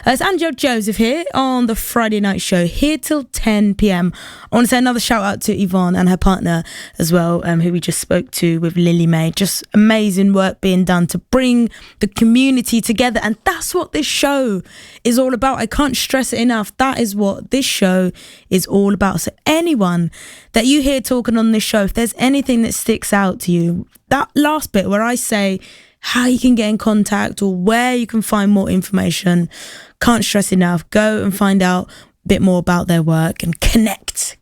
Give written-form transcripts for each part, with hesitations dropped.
It's Angelle Joseph here on the Friday night show, here till 10 p.m. I want to say another shout out to Yvonne and her partner as well, who we just spoke to with Lily May. Just amazing work being done to bring the community together, and that's what this show is all about. I can't stress it enough. That is what this show is all about. So anyone that you hear talking on this show, if there's anything that sticks out to you, that last bit where I say how you can get in contact or where you can find more information, can't stress enough. Go and find out a bit more about their work and connect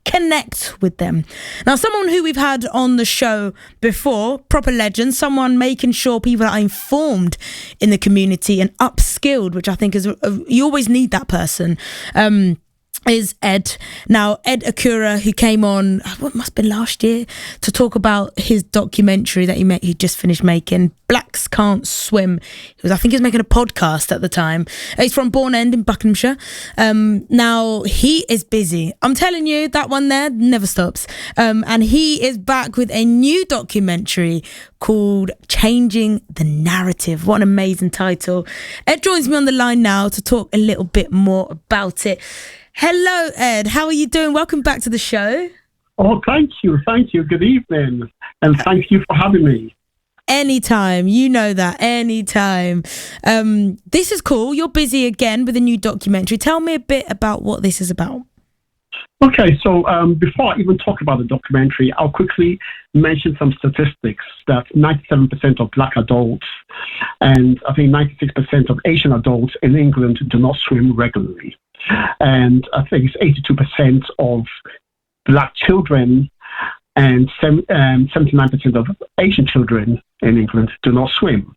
with them. Now, someone who we've had on the show before, proper legend, someone making sure people are informed in the community and upskilled, which I think is you always need that person, is Ed. Now, Ed Akura, who came on, what must have been last year, to talk about his documentary that he just finished making, Blacks Can't Swim. I think he was making a podcast at the time. He's from Bourne End in Buckinghamshire. Now, he is busy. I'm telling you, that one there never stops. And he is back with a new documentary called Changing the Narrative. What an amazing title. Ed joins me on the line now to talk a little bit more about it. Hello, Ed. How are you doing? Welcome back to the show. Oh, thank you. Good evening. And thank you for having me. Anytime. You know that. Anytime. This is cool. You're busy again with a new documentary. Tell me a bit about what this is about. Okay, so before I even talk about the documentary, I'll quickly mention some statistics that 97% of Black adults and I think 96% of Asian adults in England do not swim regularly. And I think it's 82% of Black children and 79% of Asian children in England do not swim.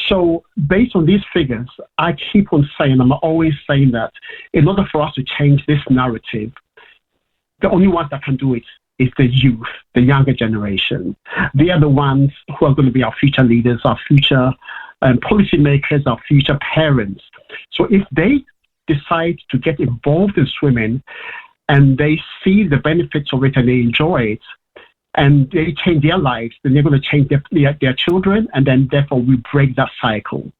So based on these figures, I keep on saying, I'm always saying that in order for us to change this narrative, the only ones that can do it is the youth, the younger generation. They are the ones who are going to be our future leaders, our future policymakers, our future parents. So if they decide to get involved in swimming and they see the benefits of it and they enjoy it and they change their lives, then they're going to change their children, and then therefore we break that cycle.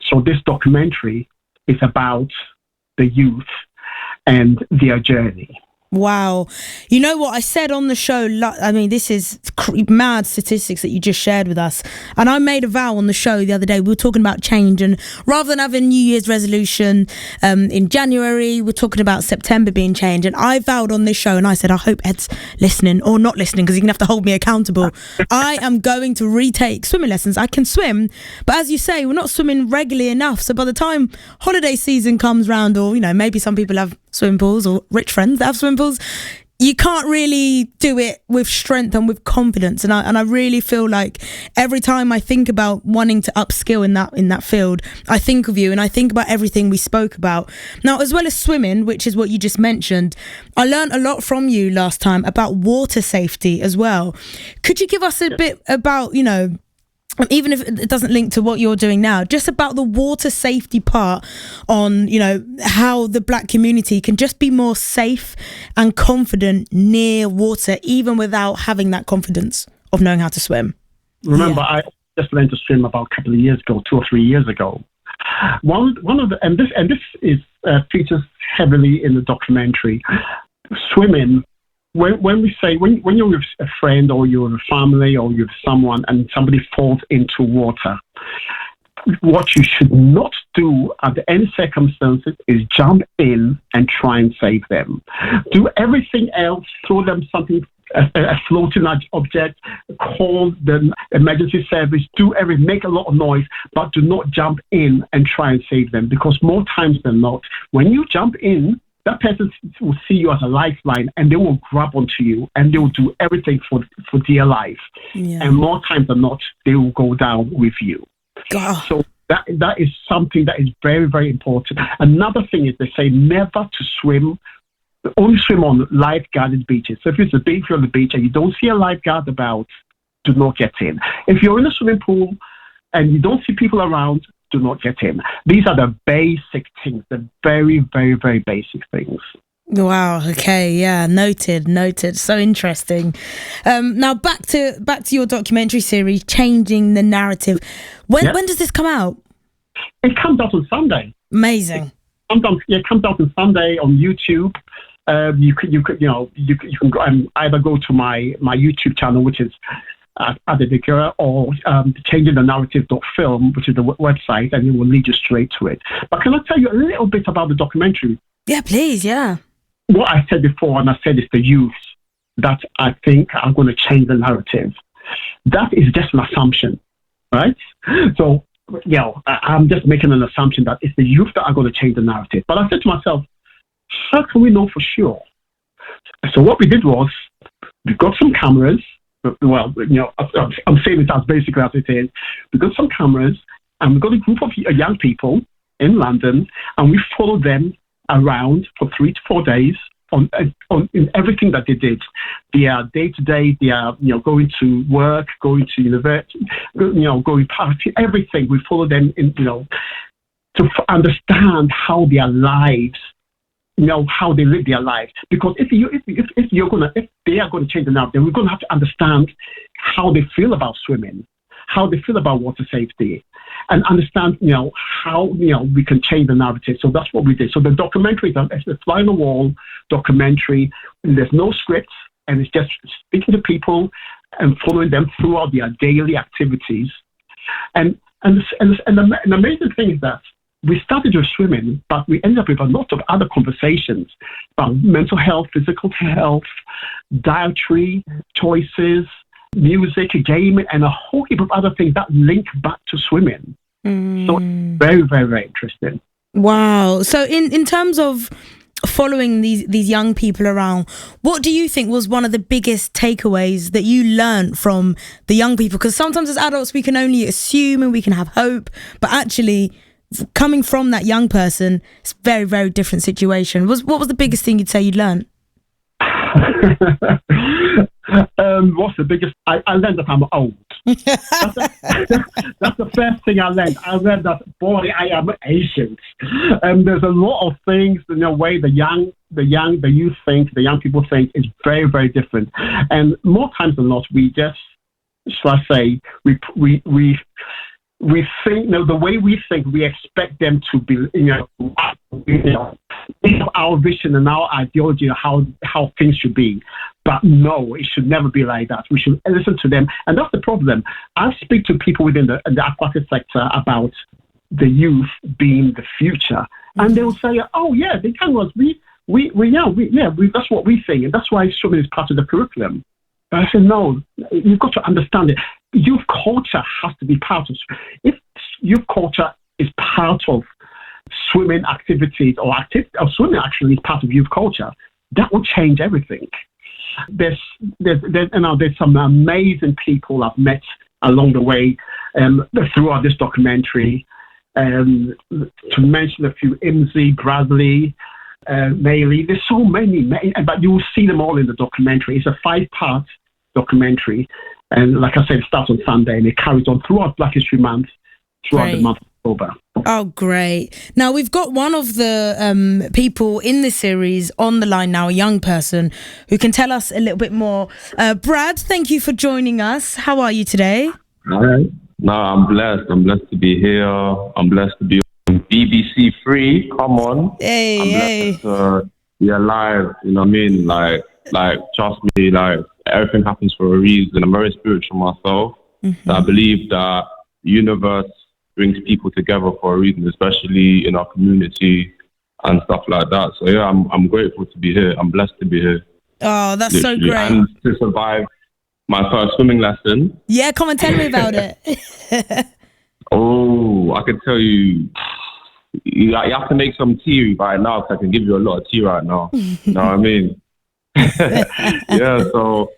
So this documentary is about the youth and their journey. Wow. You know what I said on the show? I mean, this is mad statistics that you just shared with us. And I made a vow on the show the other day. We were talking about change, and rather than having New Year's resolution in January, we're talking about September being changed. And I vowed on this show, and I said, I hope Ed's listening or not listening, because he's going to have to hold me accountable. I am going to retake swimming lessons. I can swim, but as you say, we're not swimming regularly enough. So by the time holiday season comes round, or, you know, maybe some people have swimming pools or rich friends that have swimming pools, you can't really do it with strength and with confidence. And I really feel like every time I think about wanting to upskill in that field, I think of you and I think about everything we spoke about. Now, as well as swimming, which is what you just mentioned, I learned a lot from you last time about water safety as well. Could you give us a bit about, you know, even if it doesn't link to what you're doing now, just about the water safety part on, you know, how the Black community can just be more safe and confident near water, even without having that confidence of knowing how to swim? Remember, I just learned to swim about a couple of years ago, 2 or 3 years ago. One of the, and this is features heavily in the documentary. Swimming. When we say, when you're with a friend or you're with a family or you're with someone and somebody falls into water, what you should not do under any circumstances is jump in and try and save them. Do everything else, throw them something, a floating object, call the emergency service, do everything, make a lot of noise, but do not jump in and try and save them, because more times than not, when you jump in, that person will see you as a lifeline and they will grab onto you and they will do everything for dear life. Yeah. And more times than not, they will go down with you. God. So that is something that is very, very important. Another thing is they say never to swim, only swim on life-guarded beaches. So if you're on the beach and you don't see a lifeguard about, do not get in. If you're in a swimming pool and you don't see people around, do not get in. These are the basic things, the very, very, very basic things. Wow. Okay. Yeah. Noted. So interesting. Now back to your documentary series, Changing the Narrative. When does this come out? It comes out on Sunday. Amazing. it comes out on Sunday on YouTube. You can go and either go to my YouTube channel, which is Ed Akura, or changing the narrative.film, which is the website, and it will lead you straight to it. But can I tell you a little bit about the documentary? Yeah, please, yeah. What I said before, and I said it's the youth that I think are going to change the narrative. That is just an assumption, right? So, I'm just making an assumption that it's the youth that are going to change the narrative. But I said to myself, how can we know for sure? So what we did was, we got some cameras. Well, I'm saying it as basically as it is. We got some cameras, and we got a group of young people in London, and we followed them around for 3 to 4 days on in everything that they did. Their day-to-day, going to work, going to university, going party, everything. We followed them to understand how their lives, how they live their lives. Because if they are going to change the narrative, then we're going to have to understand how they feel about swimming, how they feel about water safety, and understand, how, we can change the narrative. So that's what we did. So the documentary is a fly on the wall documentary. There's no scripts, and it's just speaking to people and following them throughout their daily activities. And the amazing thing is that we started with swimming, but we ended up with a lot of other conversations about mental health, physical health, dietary choices, music, gaming, and a whole heap of other things that link back to swimming. So it's very, very, very interesting. Wow. So in terms of following these young people around, what do you think was one of the biggest takeaways that you learned from the young people? Because sometimes as adults we can only assume and we can have hope, but actually coming from that young person, it's a very, very different situation. What was the biggest thing you'd say you'd learned? What's the biggest? I learned that I'm old. That's the first thing I learned. I learned that, boy, I am ancient. There's a lot of things in the way the youth think, the young people think is very, very different. And more times than not, we just, shall I say, we think, the way we think, we expect them to be, our vision and our ideology of how things should be. But no, it should never be like that. We should listen to them. And that's the problem. I speak to people within the aquatic sector about the youth being the future. And they will say, oh yeah, the young ones, that's what we think. And that's why swimming is part of the curriculum. But I said, no, you've got to understand it. Youth culture has to be part of. If youth culture is part of swimming activities or swimming actually is part of youth culture, that will change everything. There's some amazing people I've met along the way throughout this documentary. To mention a few, Imzi, Bradley, Mei-li. There's so many, but you will see them all in the documentary. It's a 5-part documentary. And like I said, it starts on Sunday and it carries on throughout Black History Month, throughout the month of October. Oh, great. Now, we've got one of the people in the series on the line now, a young person who can tell us a little bit more. Brad, thank you for joining us. How are you today? All right. No, I'm blessed. I'm blessed to be here. I'm blessed to be on BBC 3. Come on. Hey, I'm blessed to be alive. You know what I mean? Like, trust me, everything happens for a reason. I'm very spiritual myself. Mm-hmm. I believe that the universe brings people together for a reason, especially in our community and stuff like that. So yeah, I'm grateful to be here. I'm blessed to be here. Oh, that's literally. So great. And to survive my first swimming lesson. Yeah, come and tell me about it. Oh, I can tell you. You have to make some tea right now because I can give you a lot of tea right now. You know what I mean? Yeah, so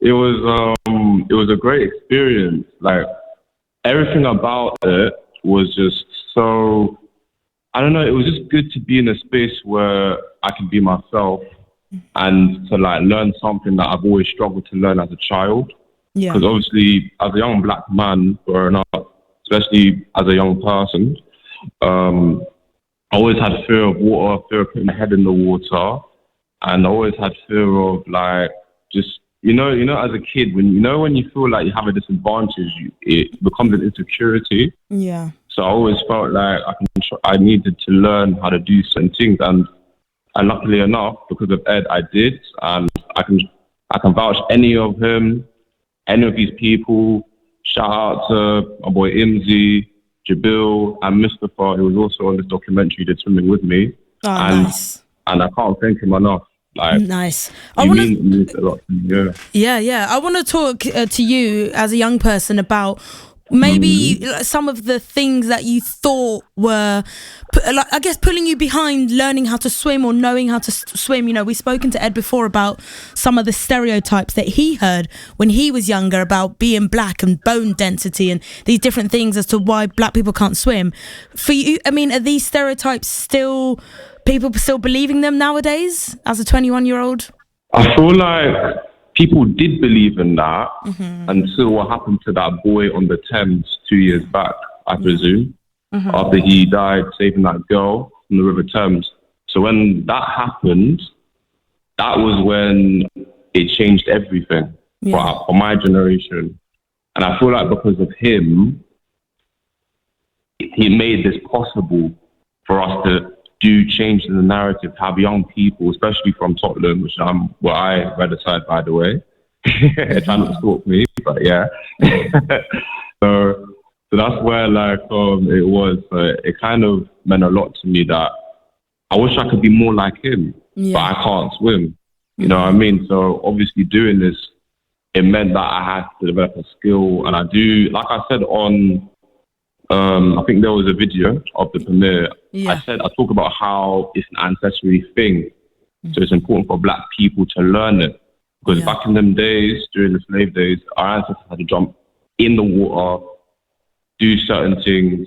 it was a great experience. Like, everything about it was just so, I don't know, it was just good to be in a space where I can be myself and to learn something that I've always struggled to learn as a child. Yeah. Because obviously, as a young black man growing up, especially as a young person, I always had fear of water, fear of putting my head in the water, and I always had fear of just you know, as a kid, when you feel like you have a disadvantage, it becomes an insecurity. Yeah. So I always felt like I needed to learn how to do certain things, and luckily enough, because of Ed, I did, and I can vouch any of these people. Shout out to my boy Imzi, Jabil, and Mustafa, who was also on this documentary, he did swimming with me. Oh, Nice. And I can't thank him enough. Like, nice. It means a lot to me, Yeah. I want to talk to you as a young person about maybe some of the things that you thought were, I guess, pulling you behind learning how to swim or knowing how to swim. You know, we've spoken to Ed before about some of the stereotypes that he heard when he was younger about being black and bone density and these different things as to why black people can't swim. For you, I mean, are these stereotypes people still believing them nowadays as a 21-year-old? I feel like people did believe in that until what happened to that boy on the Thames 2 years back, I presume, after he died saving that girl from the River Thames. So when that happened, that was when it changed everything for my generation. And I feel like because of him, he made this possible for us to change the narrative, have young people, especially from Tottenham, which where I reside, by the way. Try not to stalk me, but yeah. so that's where it was. It kind of meant a lot to me that I wish I could be more like him, but I can't swim. You know what I mean? So obviously doing this, it meant that I had to develop a skill, and I do, like I said on. I think there was a video of the premiere. I talk about how it's an ancestry thing. So it's important for black people to learn it. Because back in them days, during the slave days, our ancestors had to jump in the water, do certain things.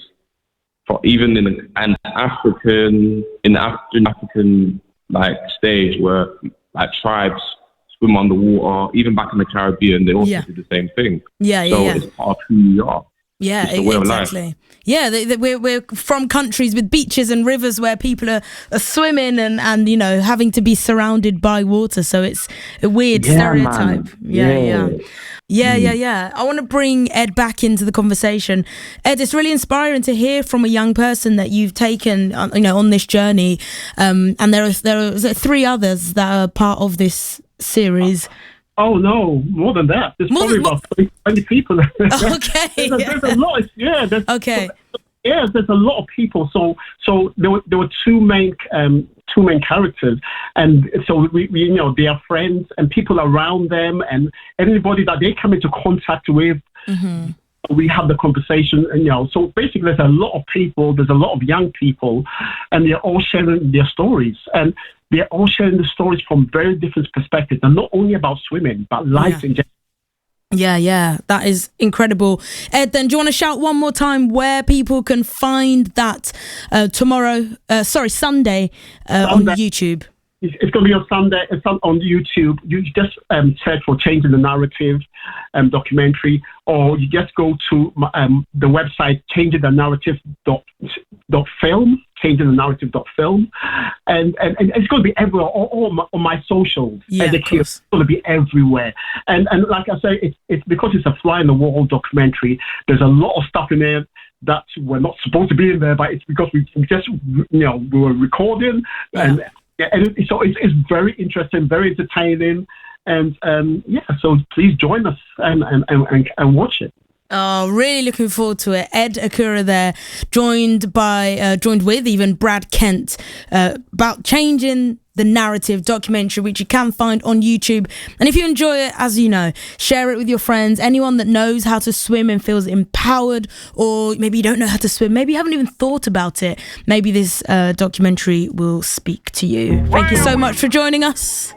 For even in an African stage where tribes swim underwater, even back in the Caribbean, they also do the same thing. So it's part of who we are. Yeah, exactly. Yeah, we're from countries with beaches and rivers where people are swimming and you know having to be surrounded by water. So it's a weird stereotype. Man. Yeah. I want to bring Ed back into the conversation. Ed, it's really inspiring to hear from a young person that you've taken, on this journey. And there are 3 others that are part of this series. Oh no, more than that. There's probably about 20 people. Okay. there's a lot. There's a lot of people. So there were two main characters, and so we they are friends and people around them, and anybody that they come into contact with. We have the conversation, and so basically there's a lot of people, there's a lot of young people, and they're all sharing their stories, and they're all sharing the stories from very different perspectives, and not only about swimming, but life in general. Yeah, that is incredible. Ed, then do you want to shout one more time where people can find that Sunday on YouTube? It's going to be on Sunday. It's on YouTube. You just search for Changing the Narrative documentary, or you just go to the website changingthenarrative.film, and it's going to be everywhere, all on my socials. Yeah, it's going to be everywhere. And like I say, it's because it's a fly in the wall documentary. There's a lot of stuff in there that were not supposed to be in there, but it's because we just we were recording and. And so it's very interesting, very entertaining, and so please join us and watch it. Oh, really looking forward to it. Ed Akura there, joined with even Brad Kent, about Changing the Narrative documentary, which you can find on YouTube. And if you enjoy it, as you know, share it with your friends, anyone that knows how to swim and feels empowered, or maybe you don't know how to swim, maybe you haven't even thought about it. Maybe this documentary will speak to you. Thank you so much for joining us.